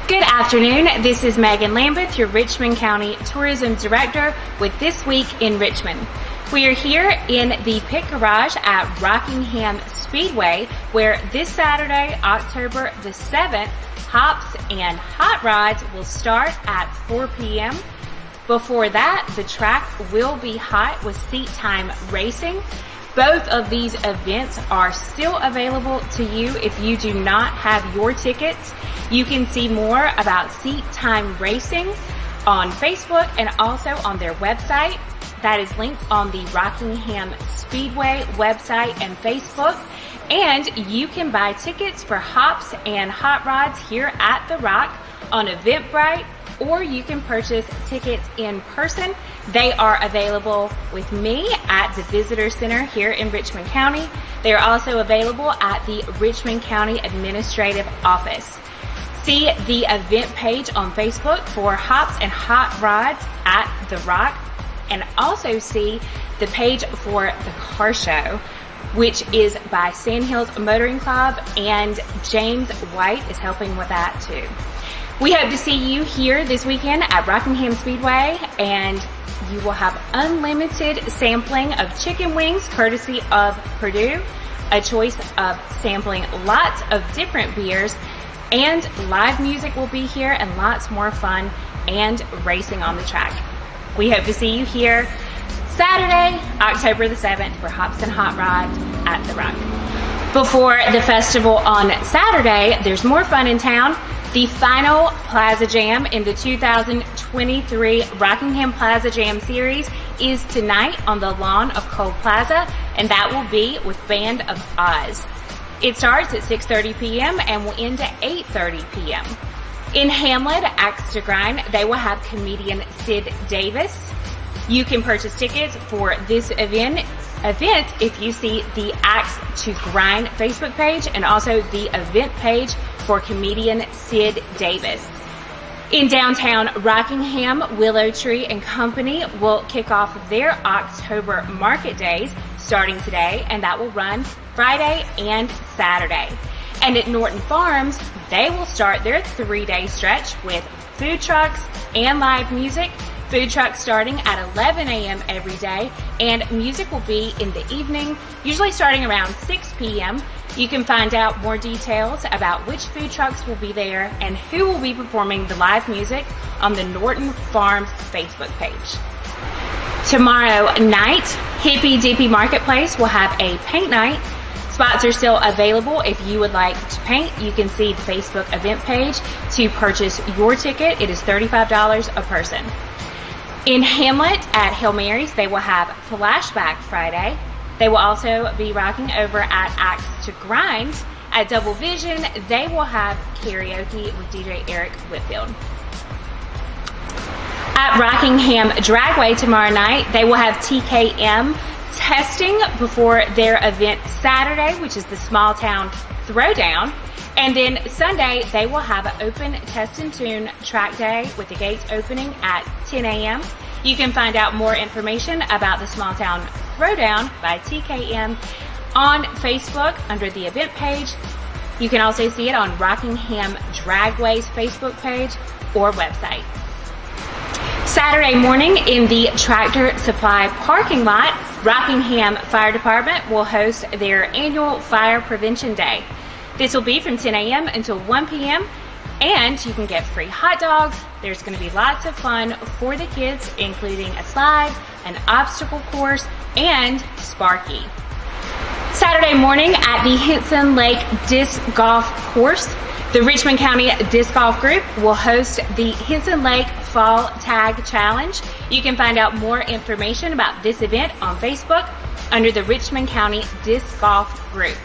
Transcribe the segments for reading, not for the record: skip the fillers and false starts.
Good afternoon. This is Megan Lambeth, your Richmond County Tourism Director with This Week in Richmond. We are here in the pit garage at Rockingham Speedway, where this Saturday, October the 7th, hops and hot rods will start at 4 p.m. Before that, the track will be hot with seat time racing. Both of these events are still available to you if you do not have your tickets. You can see more about Seat Time Racing on Facebook and also on their website. That is linked on the Rockingham Speedway website and Facebook. And you can buy tickets for hops and hot rods here at The Rock on Eventbrite, or you can purchase tickets in person. They are available with me at the Visitor Center here in Richmond County. They are also available at the Richmond County Administrative Office. See the event page on Facebook for hops and hot rods at The Rock, and also see the page for the car show, which is by Sandhills Motoring Club, and James White is helping with that too. We hope to see you here this weekend at Rockingham Speedway, and you will have unlimited sampling of chicken wings courtesy of Purdue, a choice of sampling lots of different beers, and live music will be here and lots more fun and racing on the track. We hope to see you here Saturday, October the 7th for Hops and Hot Rods at The Rock. Before the festival on Saturday, there's more fun in town. The final Plaza Jam in the 2023 Rockingham Plaza Jam Series is tonight on the lawn of Cole Plaza, and that will be with Band of Oz. It starts at 6:30 p.m. and will end at 8:30 p.m. In Hamlet, Axe to Grind, they will have comedian Sid Davis. You can purchase tickets for this event if you see the Axe to Grind Facebook page and also the event page for comedian Sid Davis. In downtown Rockingham, Willow Tree and Company will kick off their October market days starting today, and that will run Friday and Saturday. And at Norton Farms, they will start their 3-day stretch with food trucks and live music. Food trucks starting at 11 a.m. every day, and music will be in the evening, usually starting around 6 p.m. You can find out more details about which food trucks will be there and who will be performing the live music on the Norton Farms Facebook page. Tomorrow night, Hippy Dippy Marketplace will have a paint night. Spots are still available if you would like to paint. You can see the Facebook event page to purchase your ticket. It is $35 a person. In Hamlet at Hail Mary's, they will have Flashback Friday. They will also be rocking over at Axe to Grind. At Double Vision, they will have karaoke with DJ Eric Whitfield. At Rockingham Dragway tomorrow night, they will have TKM testing before their event Saturday, which is the Small Town Throwdown. And then Sunday, they will have an open test and tune track day with the gates opening at 10 a.m. You can find out more information about the Small Town Throwdown by TKM on Facebook under the event page. You can also see it on Rockingham Dragway's Facebook page or website. Saturday morning in the Tractor Supply parking lot, Rockingham Fire Department will host their annual Fire Prevention Day. This will be from 10 a.m. until 1 p.m. and you can get free hot dogs. There's going to be lots of fun for the kids, including a slide, an obstacle course, and Sparky. Saturday morning at the Henson Lake Disc Golf Course, the Richmond County Disc Golf Group will host the Henson Lake Fall Tag Challenge. You can find out more information about this event on Facebook under the Richmond County Disc Golf Group.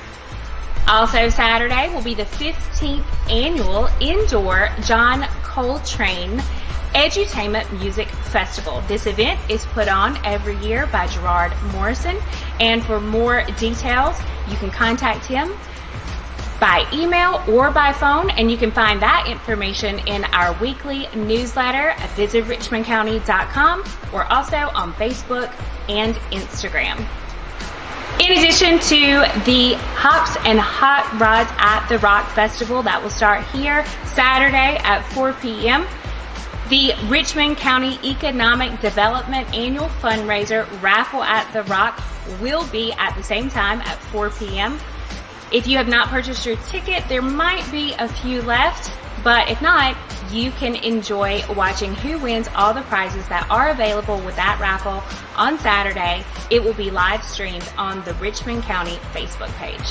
Also Saturday will be the 15th annual indoor John Coltrane Edutainment Music Festival. This event is put on every year by Gerard Morrison, and for more details, you can contact him by email or by phone, and you can find that information in our weekly newsletter at visitrichmondcounty.com or also on Facebook and Instagram. In addition to the Hops and Hot Rods at the Rock Festival that will start here Saturday at 4 p.m., the Richmond County Economic Development Annual Fundraiser Raffle at the Rock will be at the same time at 4 p.m. If you have not purchased your ticket, there might be a few left, but if not, you can enjoy watching who wins all the prizes that are available with that raffle on Saturday. It will be live streamed on the Richmond County Facebook page.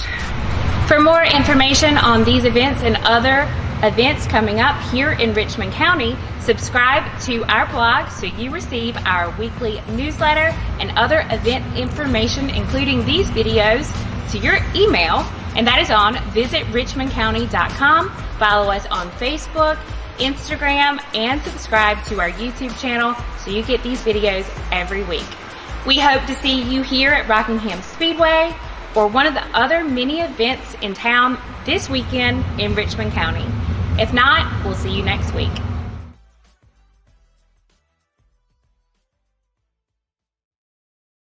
For more information on these events and other events coming up here in Richmond County, subscribe to our blog so you receive our weekly newsletter and other event information, including these videos, to your email, and that is on visitrichmondcounty.com. Follow us on Facebook, Instagram, and subscribe to our YouTube channel so you get these videos every week. We hope to see you here at Rockingham Speedway or one of the other many events in town this weekend in Richmond County. If not, we'll see you next week.